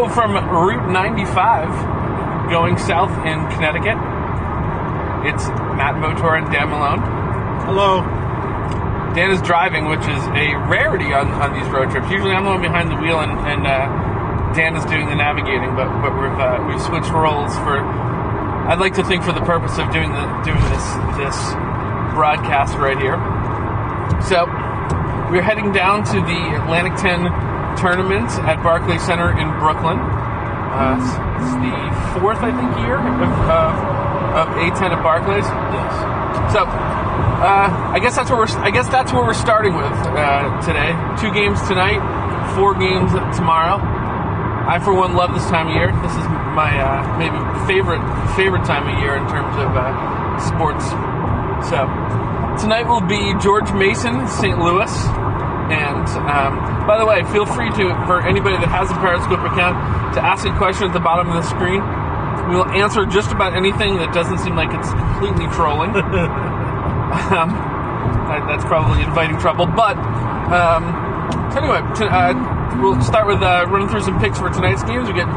Hello from Route 95, going south in Connecticut. It's Matt Motor and Dan Malone. Hello. Dan is driving, which is a rarity on these road trips. Usually I'm the one behind the wheel, and Dan is doing the navigating, but we've switched roles for, I'd like to think, for the purpose of doing this broadcast right here. So we're heading down to the Atlantic10 tournament at Barclays Center in Brooklyn. It's the fourth, I think, year of A10 at Barclays. Yes. So I guess that's where we're starting with today. 2 games tonight, 4 games tomorrow. I, for one, love this time of year. This is my maybe favorite time of year in terms of sports. So tonight will be George Mason, St. Louis. And by the way, feel free for anybody that has a Periscope account to ask a question at the bottom of the screen. We will answer just about anything that doesn't seem like it's completely trolling. That's probably inviting trouble. But so anyway, we'll start with running through some picks for tonight's games. We get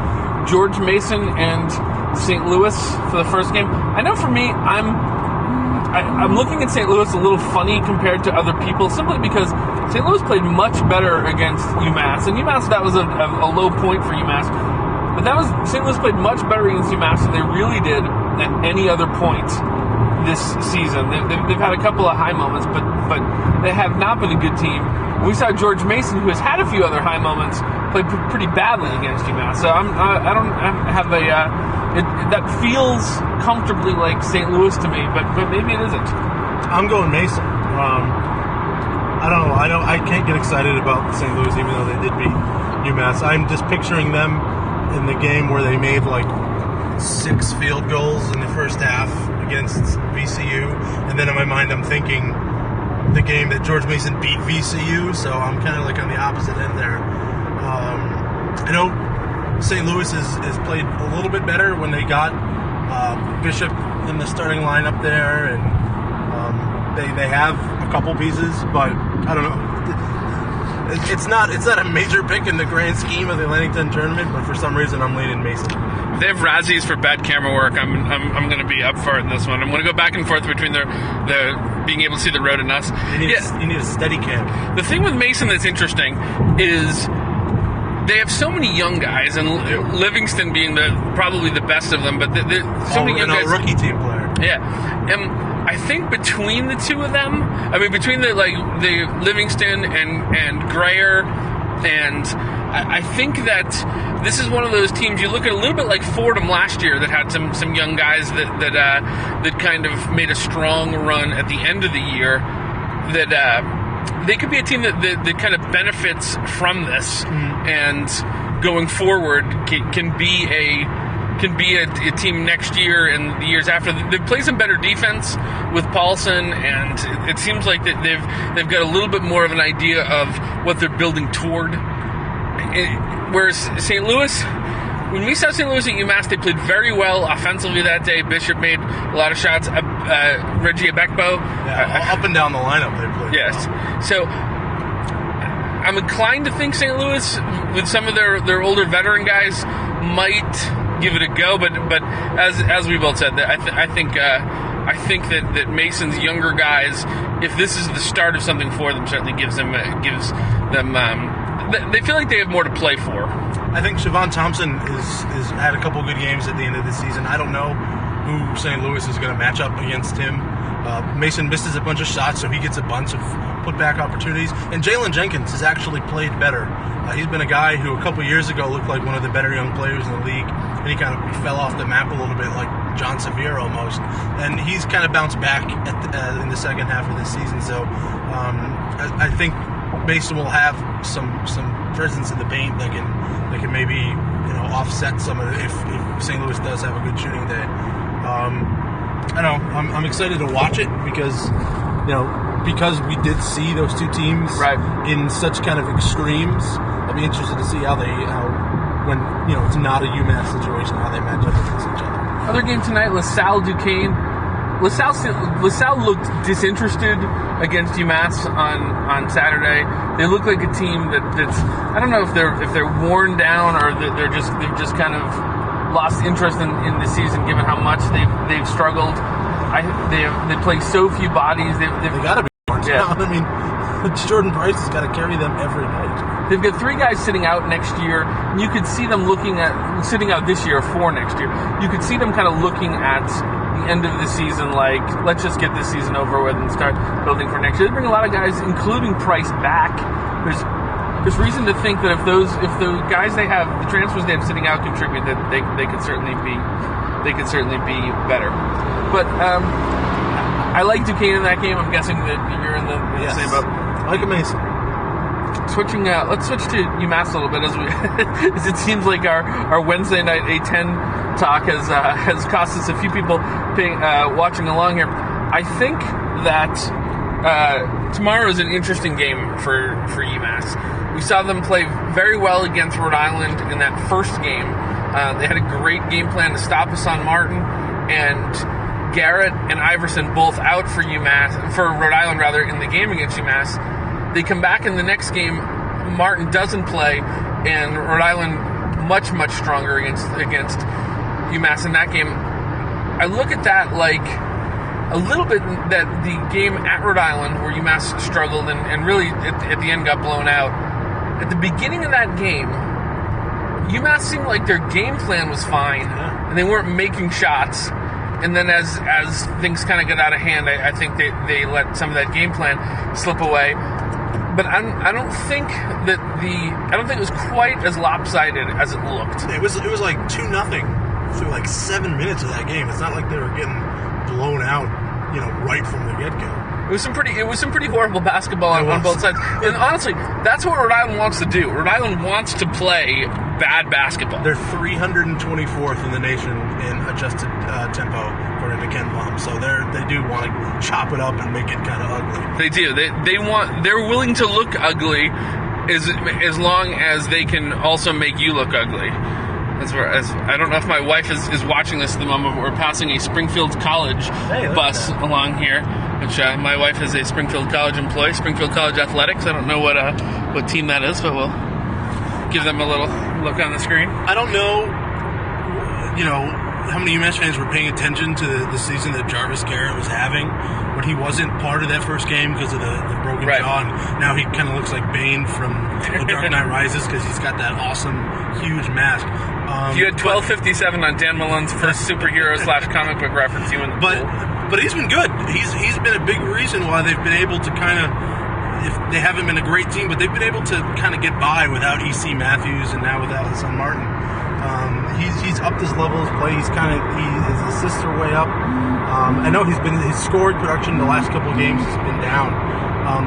George Mason and St. Louis for the first game. I know for me, I'm looking at St. Louis a little funny compared to other people, simply because St. Louis played much better against UMass. And UMass, that was a low point for UMass. But St. Louis played much better against UMass than they really did at any other point this season. They've had a couple of high moments, but they have not been a good team. We saw George Mason, who has had a few other high moments, play pretty badly against UMass. So I don't have that feels comfortably like St. Louis to me, but maybe it isn't. I'm going Mason. I don't know. I can't get excited about St. Louis, even though they did beat UMass. I'm just picturing them in the game where they made like 6 field goals in the first half against VCU, and then in my mind I'm thinking the game that George Mason beat VCU, so I'm kind of like on the opposite end there. I know St. Louis has played a little bit better when they got Bishop in the starting lineup there, and they have a couple pieces, but I don't know. It's not a major pick in the grand scheme of the Atlantic10 tournament, but for some reason I'm leaning Mason. If they have Razzies for bad camera work, I'm going to be up for it in this one. I'm going to go back and forth between the being able to see the road and us. You need a steady cam. The thing with Mason that's interesting is they have so many young guys, and Livingston being probably the best of them, but so many young guys. A rookie team player. Yeah, and I think between the two of them, between the Livingston and Greyer, and I think that this is one of those teams. You look at a little bit like Fordham last year, that had some young guys that kind of made a strong run at the end of the year. That they could be a team that kind of benefits from this, and going forward can be a team next year and the years after. They've played some better defense with Paulson, and it seems like that they've got a little bit more of an idea of what they're building toward. Whereas St. Louis, when we saw St. Louis at UMass, they played very well offensively that day. Bishop made a lot of shots. Reggie Abekbo. Yeah, up and down the lineup they played. Yes. Well. So I'm inclined to think St. Louis, with some of their older veteran guys, might give it a go. But as we both said, I think that Mason's younger guys, if this is the start of something for them, certainly gives them. They feel like they have more to play for. I think Siobhan Thompson is had a couple good games at the end of the season. I don't know who St. Louis is going to match up against him. Mason misses a bunch of shots, so he gets a bunch of putback opportunities. And Jalen Jenkins has actually played better. He's been a guy who a couple years ago looked like one of the better young players in the league, and he kind of fell off the map a little bit, like John Sevier almost. And he's kind of bounced back in the second half of this season. So I think Mason will have some presence in the paint that can maybe offset some of it if St. Louis does have a good shooting day. I know I'm excited to watch it because we did see those two teams in such kind of extremes. I'll be interested to see how when it's not a UMass situation, how they match up against each other. Other game tonight, LaSalle Duquesne. LaSalle looked disinterested against UMass on Saturday. They look like a team that's I don't know if they're worn down or they've just kind of lost interest in the season given how much they've struggled. They play so few bodies. They got to be worn down. I mean, Jordan Price has got to carry them every night. They've got 3 guys sitting out next year, and you could see them sitting out this year, 4 next year. You could see them kind of looking at the end of the season like, let's just get this season over with and start building for next year. They bring a lot of guys, including Price, back. There's reason to think that if the guys they have, the transfers they have sitting out contribute, that they could certainly be better. But I like Duquesne in that game. I'm guessing that you're in the same boat. Like Mason. Let's switch to UMass a little bit as it seems like our Wednesday night A10 talk has cost us a few people watching along here. I think that tomorrow is an interesting game for UMass. We saw them play very well against Rhode Island in that first game. They had a great game plan to stop Hassan Martin, and Garrett and Iverson both out for Rhode Island in the game against UMass. They come back in the next game, Martin doesn't play, and Rhode Island much, much stronger against UMass in that game. I look at that like a little bit that the game at Rhode Island where UMass struggled and really at the end got blown out. At the beginning of that game, UMass seemed like their game plan was fine, and they weren't making shots. And then as things kind of got out of hand, I think they let some of that game plan slip away. But I don't think it was quite as lopsided as it looked. It was like 2-0 through like 7 minutes of that game. It's not like they were getting blown out, right from the get-go. It was some pretty horrible basketball on both sides. And honestly, that's what Rhode Island wants to do. Rhode Island wants to play bad basketball. They're 324th in the nation in adjusted tempo according to Ken Blum. So they do want to chop it up and make it kind of ugly. They do. They're willing to look ugly as long as they can also make you look ugly. I don't know if my wife is watching this at the moment, but we're passing a Springfield College bus along here, which my wife is a Springfield College employee, Springfield College Athletics. I don't know what team that is, but we'll give them a little look on the screen. I don't know, how many UMass fans were paying attention to the season that Jarvis Garrett was having when he wasn't part of that first game because of the broken jaw, and now he kind of looks like Bane from The Dark Knight Rises because he's got that awesome, huge mask. You had 1257 on Dan Malone's first superhero / comic book reference. But he's been good. He's been a big reason why they've been able to kind of, if they haven't been a great team, but they've been able to kind of get by without E.C. Matthews and now without Hassan Martin. He's upped his level of play. His assists are way up. I know his scored production the last couple of games has been down,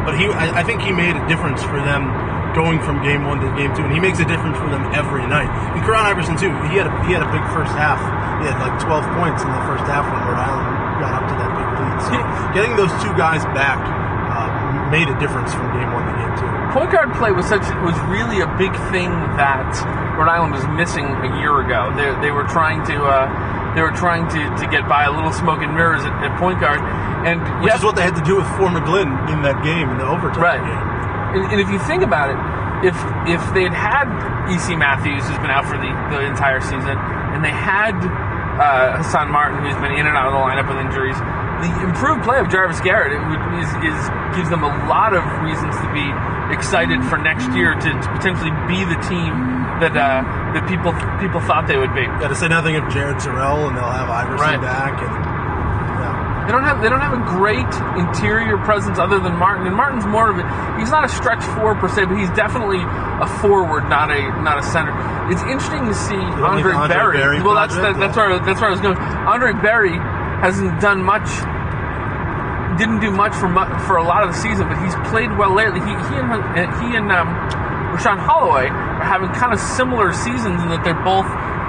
but I think he made a difference for them going from game 1 to game 2, and he makes a difference for them every night. And Karan Iverson too. He had a big first half. He had like 12 points in the first half when Rhode Island got up to that big lead. So getting those 2 guys back made a difference from game 1 to game 2. Point guard play was really a big thing that Rhode Island was missing a year ago. They were trying to get by a little smoke and mirrors at point guard, which is what they had to do with Fort McGlynn in that game, in the overtime game. And if you think about it, if they'd had E.C. Matthews, who's been out for the entire season, and they had Hassan Martin, who's been in and out of the lineup with injuries, the improved play of Jarvis Garrett gives them a lot of reasons to be excited for next year to potentially be the team that people thought they would be. Yeah, to say nothing of Jared Terrell, and they'll have Iverson back, and They don't have a great interior presence other than Martin, and Martin's more of he's not a stretch 4 per se, but he's definitely a forward, not a center. It's interesting to see Andre Berry. Well, that's where I was going. Andre Berry hasn't done much, didn't do much for a lot of the season, but he's played well lately. He and Rashawn Holloway are having kind of similar seasons in that they're both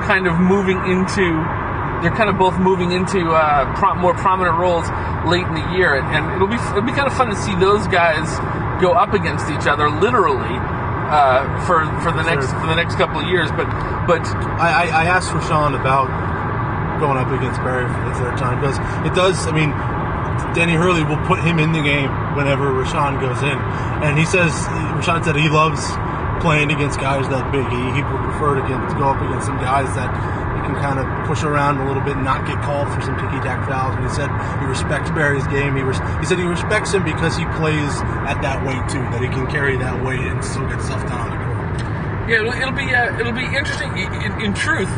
kind of moving into more prominent roles late in the year, and it'll be kind of fun to see those guys go up against each other literally for the next couple of years. But I asked Rashawn about going up against Barry for the third time, because it does. I mean, Danny Hurley will put him in the game whenever Rashawn goes in, and Rashawn said he loves playing against guys that big. He would prefer to go up against some guys that he can kind of push around a little bit and not get called for some ticky-tack fouls. And he said he respects Barry's game. He said he respects him because he plays at that weight too, that he can carry that weight and still get stuff done on the court. Yeah, it'll be interesting. In truth,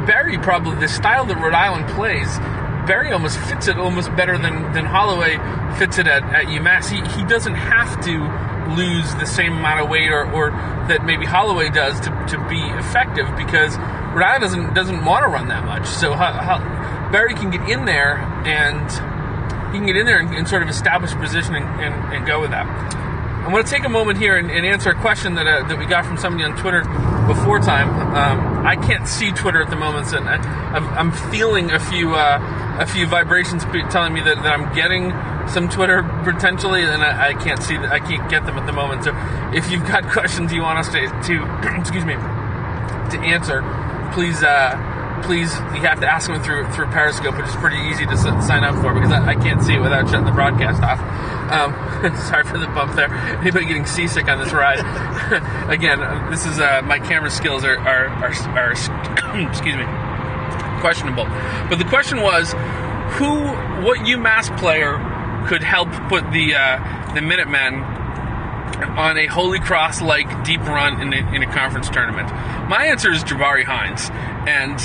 Barry probably, the style that Rhode Island plays, Barry almost fits it almost better than Holloway fits it at UMass. He doesn't have to lose the same amount of weight or that maybe Holloway does to be effective, because Rhode Island doesn't want to run that much. So Barry can get in there and sort of establish a position and go with that. I'm going to take a moment here and answer a question that we got from somebody on Twitter before time. I can't see Twitter at the moment, so I'm feeling a few vibrations telling me that I'm getting some Twitter potentially, and I can't see that. I can't get them at the moment. So if you've got questions you want us to excuse me, to answer, please you have to ask them through Periscope, which is pretty easy to sign up for, because I can't see it without shutting the broadcast off. Sorry for the bump there. Anybody getting seasick on this ride? Again, this is my camera skills are excuse me, questionable. But the question was, what UMass player could help put the Minutemen on a Holy Cross-like deep run in a conference tournament? My answer is Jabari Hines. And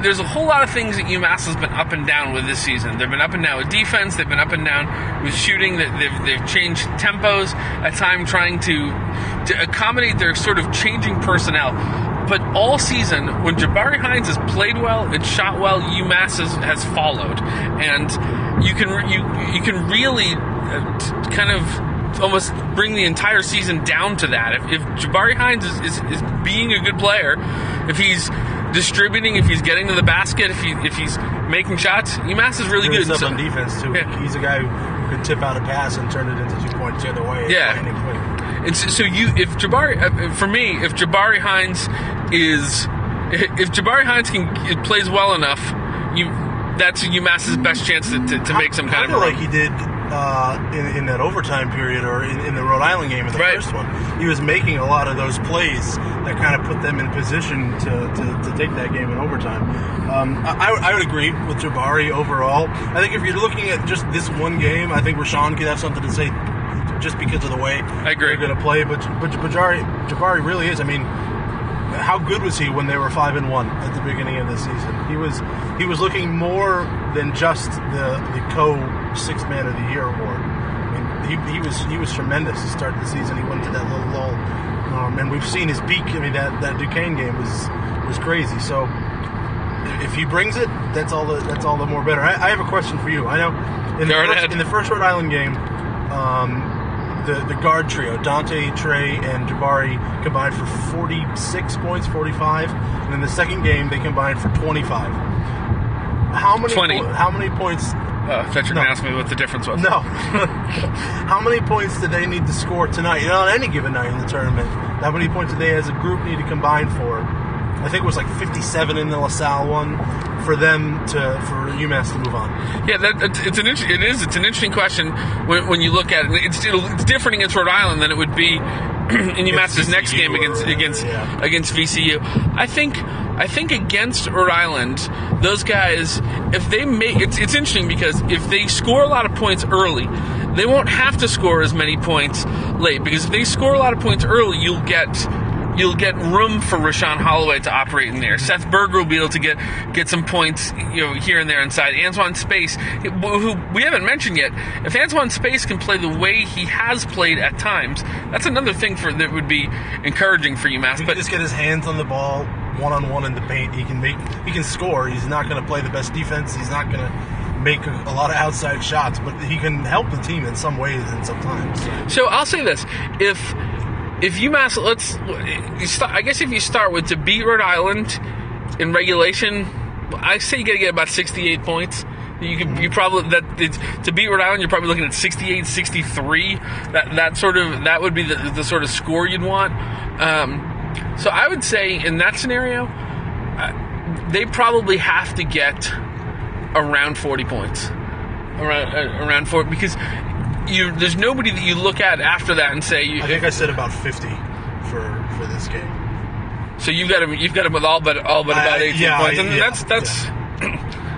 there's a whole lot of things that UMass has been up and down with this season. They've been up and down with defense. They've been up and down with shooting. They've changed tempos at times, trying to accommodate their sort of changing personnel. But all season, when Jabari Hines has played well and shot well, UMass has followed. And you can really kind of almost bring the entire season down to that. If Jabari Hines is being a good player, if he's distributing, if he's getting to the basket, if he's making shots, UMass is really good. On defense too. Yeah. He's a guy who could tip out a pass and turn it into 2 points the other way. Yeah. And so if Jabari Hines plays well enough, that's UMass's best chance to make some kind of a run. Like he did in that overtime period, or in the Rhode Island game in the first one. He was making a lot of those plays that kind of put them in position to take that game in overtime. I would agree with Jabari overall. I think if you're looking at just this one game, I think Rashawn could have something to say just because of the way they're going to play. But Jabari really is. I mean, how good was he when they were 5-1 at the beginning of the season? He was looking more than just the co-Sixth Man of the Year award. I mean, he was tremendous to start the season. He went to that little lull, and we've seen his peak. I mean, that Duquesne game was crazy. So if he brings it, that's all the more better. I have a question for you. I know in the first Rhode Island game, the guard trio, Dante, Trey, and Jabari, combined for 46 points, 45. And in the second game, they combined for 25. How many 20. How many points? I thought you were going to ask me what the difference was. No. How many points did they need to score tonight? On any given night in the tournament, how many points did they as a group need to combine for? I think it was like 57 in the LaSalle one for UMass to move on. Yeah, it's an interesting question when you look at it. It's different against Rhode Island than it would be in UMass's next game against VCU. I think against Rhode Island, those guys, if they make it's interesting because if they score a lot of points early, they won't have to score as many points late, because if they score a lot of points early, you'll get room for Rashawn Holloway to operate in there. Seth Berger will be able to get some points, here and there inside. Antoine Space, who we haven't mentioned yet, if Antoine Space can play the way he has played at times, that's another thing that would be encouraging for UMass. He can just get his hands on the ball, one-on-one in the paint. He can score. He's not going to play the best defense. He's not going to make a lot of outside shots, but he can help the team in some ways and sometimes. So I'll say this: If UMass, I guess if you start with to beat Rhode Island in regulation, I say you got to get about 68 points. You probably to beat Rhode Island, you're probably looking at 68, 63. That would be the sort of score you'd want. So I would say in that scenario, they probably have to get around 40 points, around 40, because there's nobody that you look at after that and say. I think I said about 50 for this game. So you've got them with all but about 18 points, and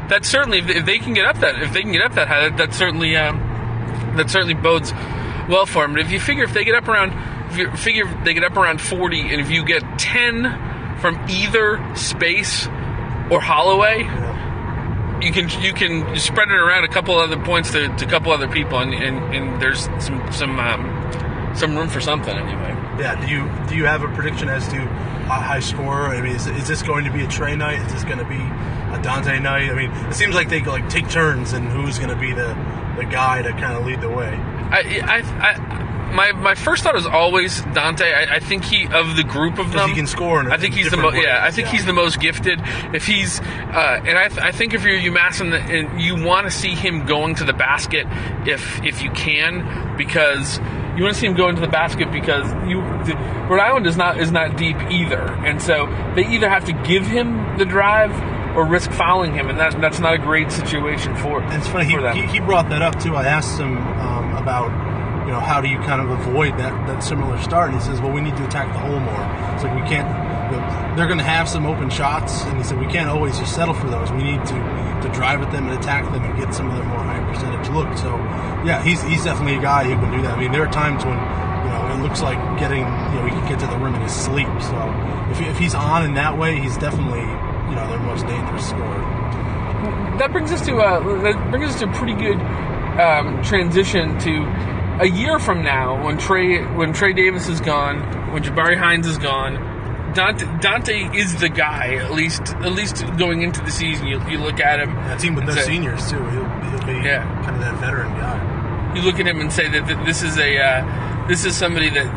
that's certainly, if they can get up that high, that certainly bodes well for them. But if you figure they get up around 40, and if you get 10 from either Space or Holloway, you can spread it around a couple other points to a couple other people, and there's some room for something anyway. Yeah. Do you have a prediction as to a high score? I mean, is this going to be a Trey night? Is this going to be a Dante night? I mean, it seems like they take turns, and who's going to be the guy to kind of lead the way. My first thought is always Dante. I think of the group of them, he can score. I think he's the most. Yeah, I think he's the most gifted. If he's, and I think if you're UMass and you want to see him going to the basket, if you can, because you want to see him going to the basket because Rhode Island is not deep either, and so they either have to give him the drive or risk fouling him, and that's not a great situation for. And it's funny, he brought that up too. I asked him about, how do you kind of avoid that similar start, and he says, well, we need to attack the hole more. It's like we can't. They're going to have some open shots, and he said we can't always just settle for those. We need to drive at them and attack them and get some of their more high percentage looks. So yeah, he's definitely a guy who can do that. I mean, there are times when it looks like he can get to the rim in his sleep. So if he's on in that way, he's definitely their most dangerous scorer. That brings us to a pretty good transition to a year from now, when Trey Davis is gone, when Jabari Hines is gone. Dante is the guy, at least going into the season. You look at him. That team with no seniors too. He'll be kind of that veteran guy. You look at him and say that this is somebody that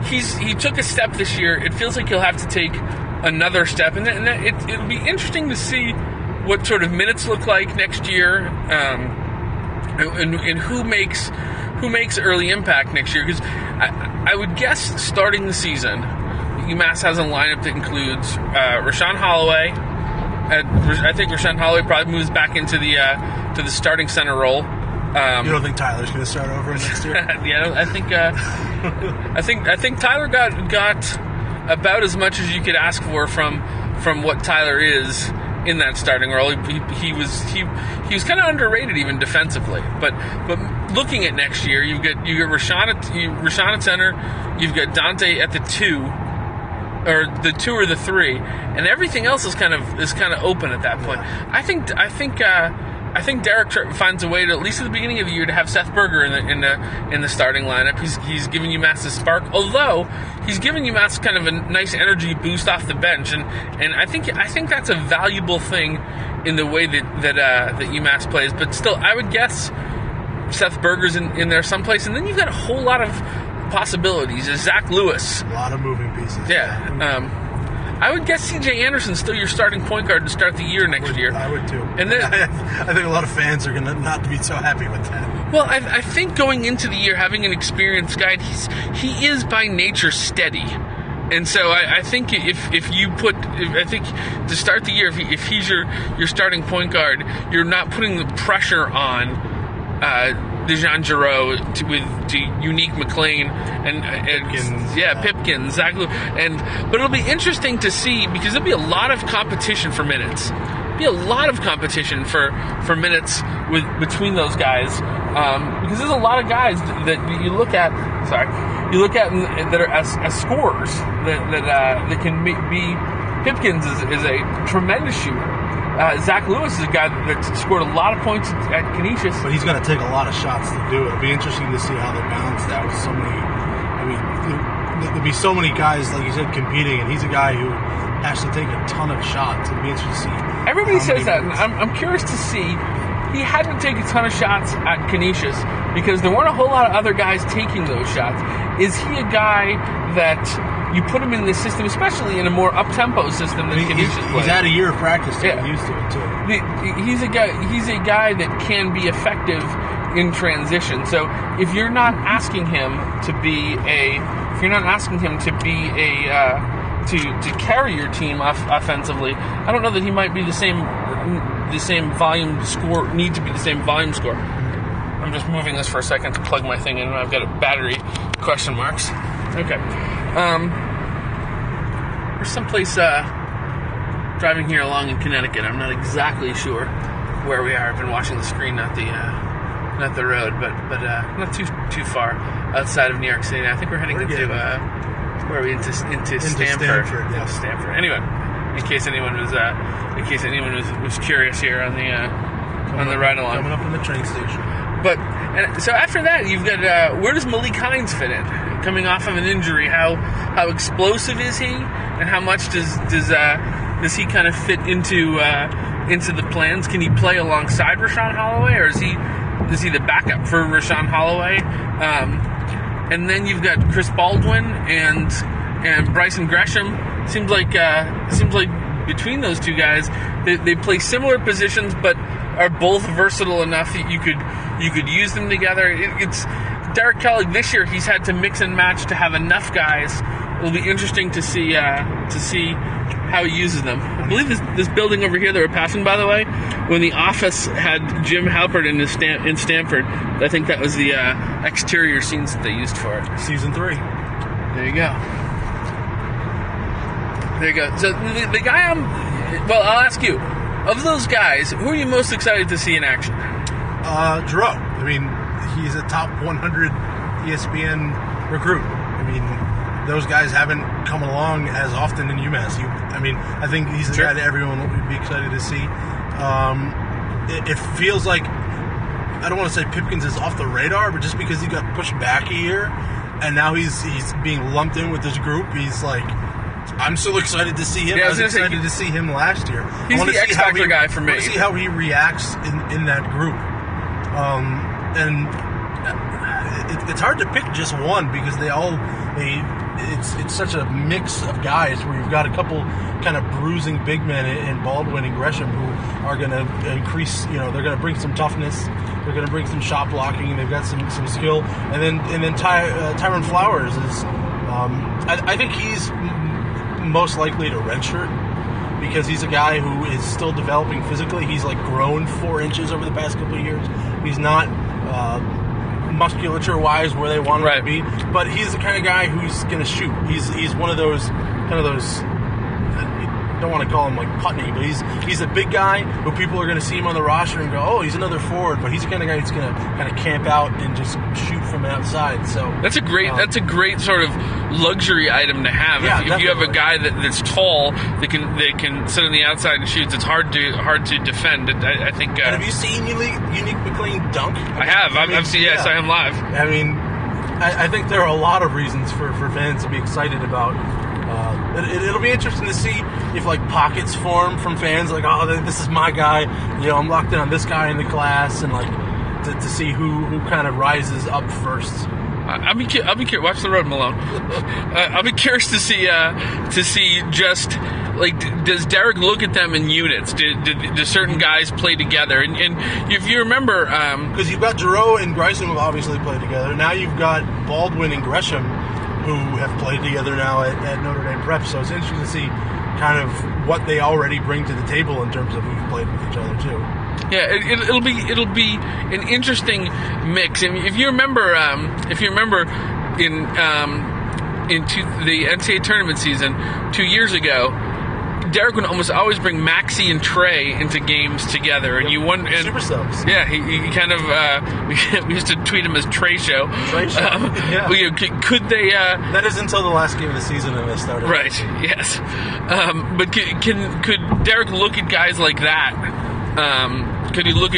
he took a step this year. It feels like he'll have to take another step, and it'll be interesting to see what sort of minutes look like next year, and who makes early impact next year. Because I would guess starting the season, UMass has a lineup that includes Rashawn Holloway. I think Rashawn Holloway probably moves back into the starting center role. You don't think Tyler's going to start over next year? Yeah, I think Tyler got about as much as you could ask for from what Tyler is in that starting role. He was kind of underrated even defensively. But looking at next year, you get Rashawn at center, you've got Dante at the 2, or the 2 or the 3, and everything else is kind of open at that point. I think Derek finds a way to, at least at the beginning of the year, to have Seth Berger in the starting lineup. He's giving UMass a spark, although he's giving UMass kind of a nice energy boost off the bench, and I think that's a valuable thing in the way that UMass plays. But still, I would guess Seth Berger's in there someplace, and then you've got a whole lot of possibilities. There's Zach Lewis, a lot of moving pieces. Yeah. I would guess C.J. Anderson's still your starting point guard to start the year next year. I would too. And then I think a lot of fans are going to not be so happy with that. Well, I think going into the year, having an experienced guy, he is by nature steady. And so I think to start the year, if he's your starting point guard, you're not putting the pressure on Dejan Giroux to Unique McLean and Pipkins, Zach Lewis, but it'll be interesting to see, because there'll be a lot of competition for minutes. Be a lot of competition for minutes between those guys, because there's a lot of guys that you look at. That are as scorers that can be. Pipkins is a tremendous shooter. Zach Lewis is a guy that scored a lot of points at Canisius. But he's going to take a lot of shots to do it. It'll be interesting to see how they balance that with so many. I mean, there'll be so many guys, like you said, competing, and he's a guy who has to take a ton of shots. It'll be interesting to see. Everybody says that, and I'm curious to see. He had to take a ton of shots at Canisius because there weren't a whole lot of other guys taking those shots. Is he a guy that you put him in this system, especially in a more up-tempo system than Canisius plays? He's had a year of practice to get used to it, too. He's a guy that can be effective in transition. So if you're not asking him to be a to carry your team offensively, I don't know that he might be the same volume score. Need to be the same volume score. I'm just moving this for a second to plug my thing in. I've got a battery question marks. Okay. We're someplace driving here along in Connecticut. I'm not exactly sure where we are. I've been watching the screen, not the road, but not too far outside of New York City. I think we're heading into Stamford. Yeah. Stamford. Anyway, in case anyone was curious here on the ride along, coming up in the train station. But so after that, you've got where does Malik Hines fit in? Coming off of an injury, how explosive is he, and how much does he kind of fit into the plans? Can he play alongside Rashawn Holloway, or is he the backup for Rashawn Holloway? And then you've got Chris Baldwin and Bryson Gresham. Seems like between those two guys, they play similar positions, but are both versatile enough that you could use them together. It's Derek Kelly this year. He's had to mix and match to have enough guys. It'll be interesting to see how he uses them. I believe this building over here that we're passing, by the way, when the office had Jim Halpert in Stamford, I think that was the exterior scenes that they used for it. Season 3. There you go. So the guy I'll ask you, of those guys, who are you most excited to see in action? Giroux. I mean, he's a top 100 ESPN recruit. I mean, those guys haven't come along as often in UMass. I think he's the guy that everyone would be excited to see. It feels like, I don't want to say Pipkins is off the radar, but just because he got pushed back a year, and now he's being lumped in with this group, he's like, I'm still excited to see him. I was excited to see him last year. He's the X Factor guy for me. I want to see how he reacts in that group. And it's hard to pick just one because it's such a mix of guys where you've got a couple kind of bruising big men in Baldwin and Gresham who are going to increase, they're going to bring some toughness, they're going to bring some shot blocking, and they've got some skill. And then Tyron Flowers is, I think he's most likely to redshirt because he's a guy who is still developing physically. He's like grown 4 inches over the past couple of years. He's not musculature-wise where they want him to be, but he's the kind of guy who's going to shoot. He's one of those I don't want to call him like Putney, but he's a big guy who people are going to see him on the roster and go, oh, he's another forward, but he's the kind of guy who's going to kind of camp out and just shoot from outside. So that's a great sort of luxury item to have. Yeah, if you have a guy that's tall that can sit on the outside and shoots, it's hard to defend. I think. And have you seen Unique McLean dunk? I have. I've seen. Yes, I am live. I mean, I think there are a lot of reasons for fans to be excited about. It'll be interesting to see if like pockets form from fans, like, oh, this is my guy. I'm locked in on this guy in the class, and like to see who kind of rises up first. I'll be curious. Watch the road, Malone. I'll be curious to see just like, does Derek look at them in units? Do certain guys play together? And if you remember, because you've got Giroux and Grayson who obviously played together. Now you've got Baldwin and Gresham who have played together now at Notre Dame Prep. So it's interesting to see kind of what they already bring to the table in terms of who've played with each other too. Yeah, it'll be an interesting mix. And if you remember in the NCAA tournament season 2 years ago, Derek would almost always bring Maxey and Trey into games together, and you wonder. Super subs. Yeah, he kind of. We used to tweet him as Trey Show. Trey Show. Yeah. Could they? That is until the last game of the season and they started. Right. Yes. But could Derek look at guys like that? Could he look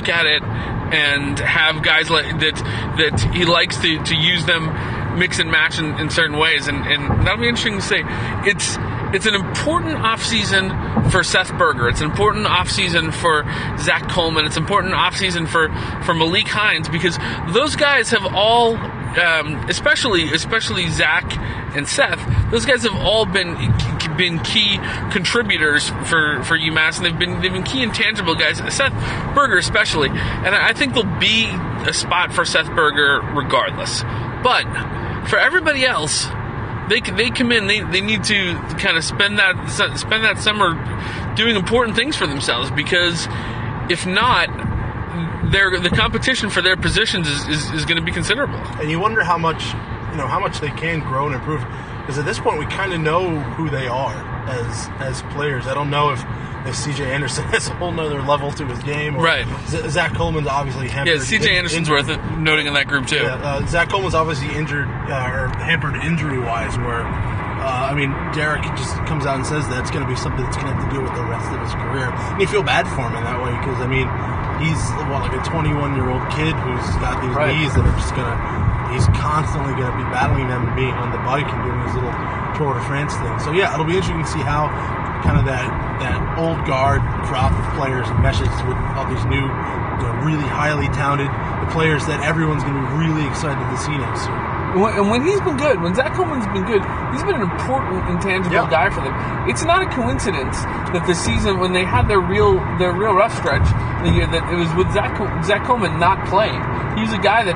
at it and have guys like that he likes to use them, mix and match in certain ways, and that'll be interesting to say. It's an important offseason for Seth Berger. It's an important offseason for Zach Coleman. It's an important offseason for Malik Hines, because those guys have all, especially Zach and Seth, those guys have all been key contributors for UMass, and they've been key intangible guys. Seth Berger especially, and I think there'll be a spot for Seth Berger regardless. But for everybody else, they come in. They need to kind of spend that summer doing important things for themselves, because if not, the competition for their positions is going to be considerable. And you wonder how much they can grow and improve, because at this point we kind of know who they are as players. I don't know if C.J. Anderson has a whole nother level to his game. Or right. Zach Coleman's obviously hampered. Yeah, C.J. Anderson's worth it, noting in that group too. Yeah, Zach Coleman's obviously injured or hampered injury-wise, where, Derek just comes out and says that it's going to be something that's going to have to deal with the rest of his career. And you feel bad for him in that way, because, he's, like a 21-year-old kid who's got these knees that are just going to... He's constantly going to be battling them and being on the bike and doing his little Tour de France thing. So, yeah, it'll be interesting to see how kind of that old guard crop of players meshes with all these new, really highly talented players that everyone's going to be really excited to see next year. And when he's been good, when Zach Coleman's been good, he's been an important, intangible guy for them. It's not a coincidence that the season, when they had their real rough stretch, the year that it was with Zach Coleman not playing. He was a guy that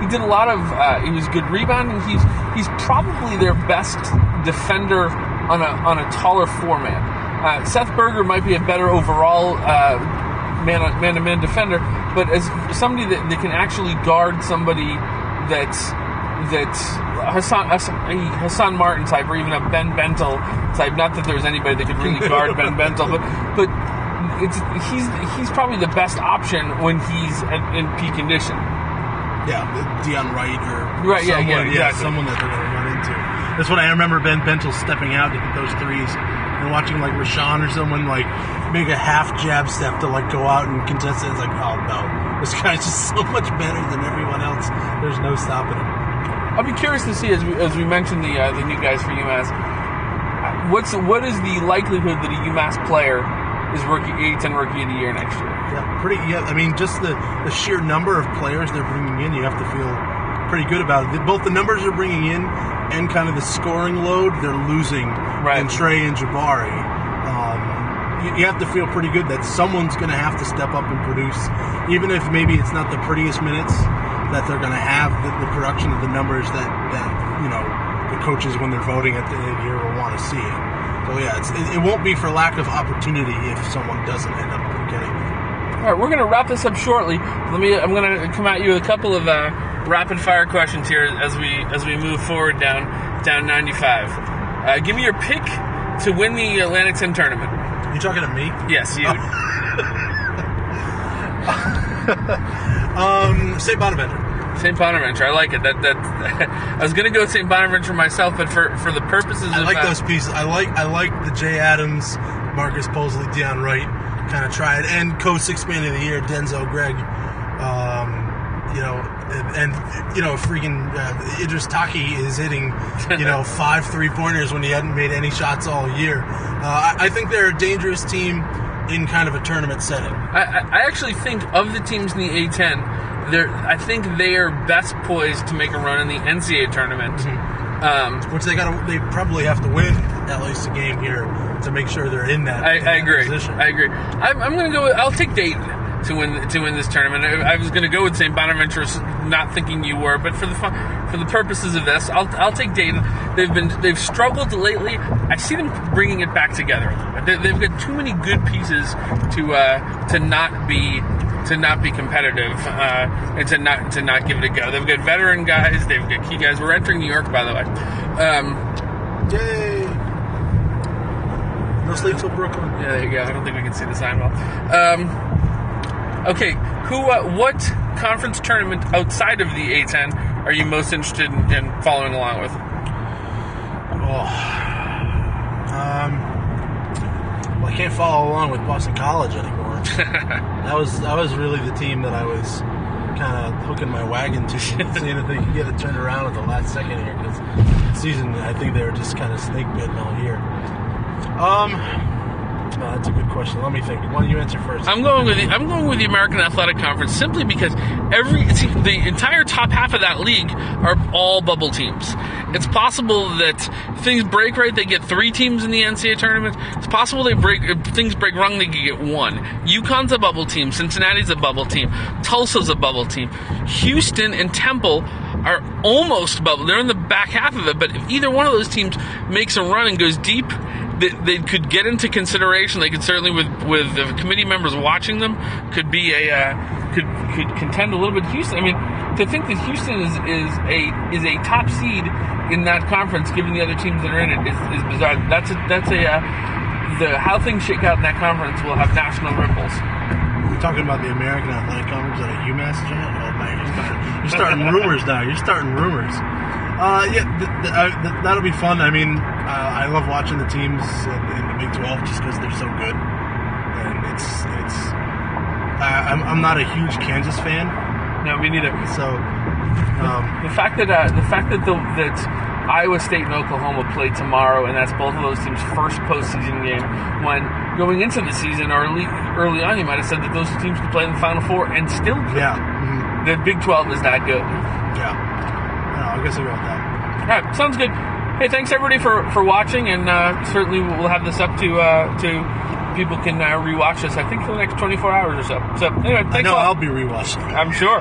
he did a lot of. He was good rebounding. He's probably their best defender on a taller four-man. Seth Berger might be a better overall man-to-man defender, but as somebody that can actually guard somebody that's Hassan Martin type, or even a Ben Bentel type. Not that there's anybody that could really guard Ben Bentel, but he's probably the best option when he's in peak condition. Yeah, Deion Wright or exactly. Someone that they're going to run into. That's what I remember, Ben Bentel stepping out to hit those threes and watching like Rashawn or someone like make a half jab step to like go out and contest it. It's like, oh no, this guy's just so much better than everyone else. There's no stopping him. I'll be curious to see, as we mentioned the new guys for UMass. What is the likelihood that a UMass player is A10 Rookie of the Year next year? Yeah, just the sheer number of players they're bringing in, you have to feel pretty good about it. Both the numbers they're bringing in and kind of the scoring load they're losing in Trey and Jabari. You have to feel pretty good that someone's going to have to step up and produce, even if maybe it's not the prettiest minutes that they're going to have, the production of the numbers that the coaches, when they're voting at the end of the year, will want to see it. So yeah, it won't be for lack of opportunity if someone doesn't end up getting it. All right, we're going to wrap this up shortly. I'm going to come at you with a couple of rapid fire questions here as we move forward down 95. Give me your pick to win the Atlantic 10 tournament. You talking to me? Yes, you. St. Bonaventure. St. Bonaventure, I like it. That I was going to go with St. Bonaventure myself, but for the purposes I of like those pieces. I like the Jay Adams, Marcus Posley, Deion Wright kind of tried, and co-6 man of the year Denzel Gregg. Freaking Idris Taki is hitting 5 3-pointers when he hadn't made any shots all year. I think they're a dangerous team in kind of a tournament setting. I actually think of the teams in the A10, I think they are best poised to make a run in the NCAA tournament. Mm-hmm. Which they probably have to win at least a game here to make sure they're in that. I agree. Position. I agree. I'm going to go. I'll take Dayton to win this tournament. I was going to go with St. Bonaventure, not thinking you were, but for the purposes of this, I'll take Dayton. They've struggled lately. I see them bringing it back together. They've got too many good pieces to not be competitive and to not give it a go. They've got veteran guys. They've got key guys. We're entering New York, by the way. Yay! No sleep till Brooklyn. Yeah, there you go. I don't think we can see the sign well. Okay, what conference tournament outside of the A10 are you most interested in following along with? Well, I can't follow along with Boston College anymore. That was really the team that I was kind of hooking my wagon to, seeing if they could get it turned around at the last second here, because season, I think they were just kind of snake bitten all year. That's a good question. Let me think. Why don't you answer first? I'm going with the American Athletic Conference simply because the entire top half of that league are all bubble teams. It's possible that things break right, they get 3 teams in the NCAA tournament. It's possible things break wrong, they get 1. UConn's a bubble team. Cincinnati's a bubble team. Tulsa's a bubble team. Houston and Temple are almost bubble. They're in the back half of it, but if either one of those teams makes a run and goes deep, they could get into consideration. They could certainly, with the committee members watching them, could be could contend a little bit. Houston. I mean, to think that Houston is a top seed in that conference, given the other teams that are in it, is bizarre. How things shake out in that conference will have national ripples. We're talking about the American Athletic Conference at a UMass Giant. Oh man, you're starting rumors now. You're starting rumors. That'll be fun. I mean, I love watching the teams in the Big 12 just because they're so good. And I'm not a huge Kansas fan. No, me neither. So the fact that Iowa State and Oklahoma play tomorrow, and that's both of those teams' first postseason game. When going into the season or early on, you might have said that those teams could play in the Final Four and still could. Yeah. Mm-hmm. The Big 12 is that good. Yeah. I guess I'll go with that. All right, sounds good. Hey, thanks everybody for watching, and certainly we'll have this up to people can rewatch this. I think for the next 24 hours or so. So anyway, thanks. I know I'll be rewatching. I'm sure.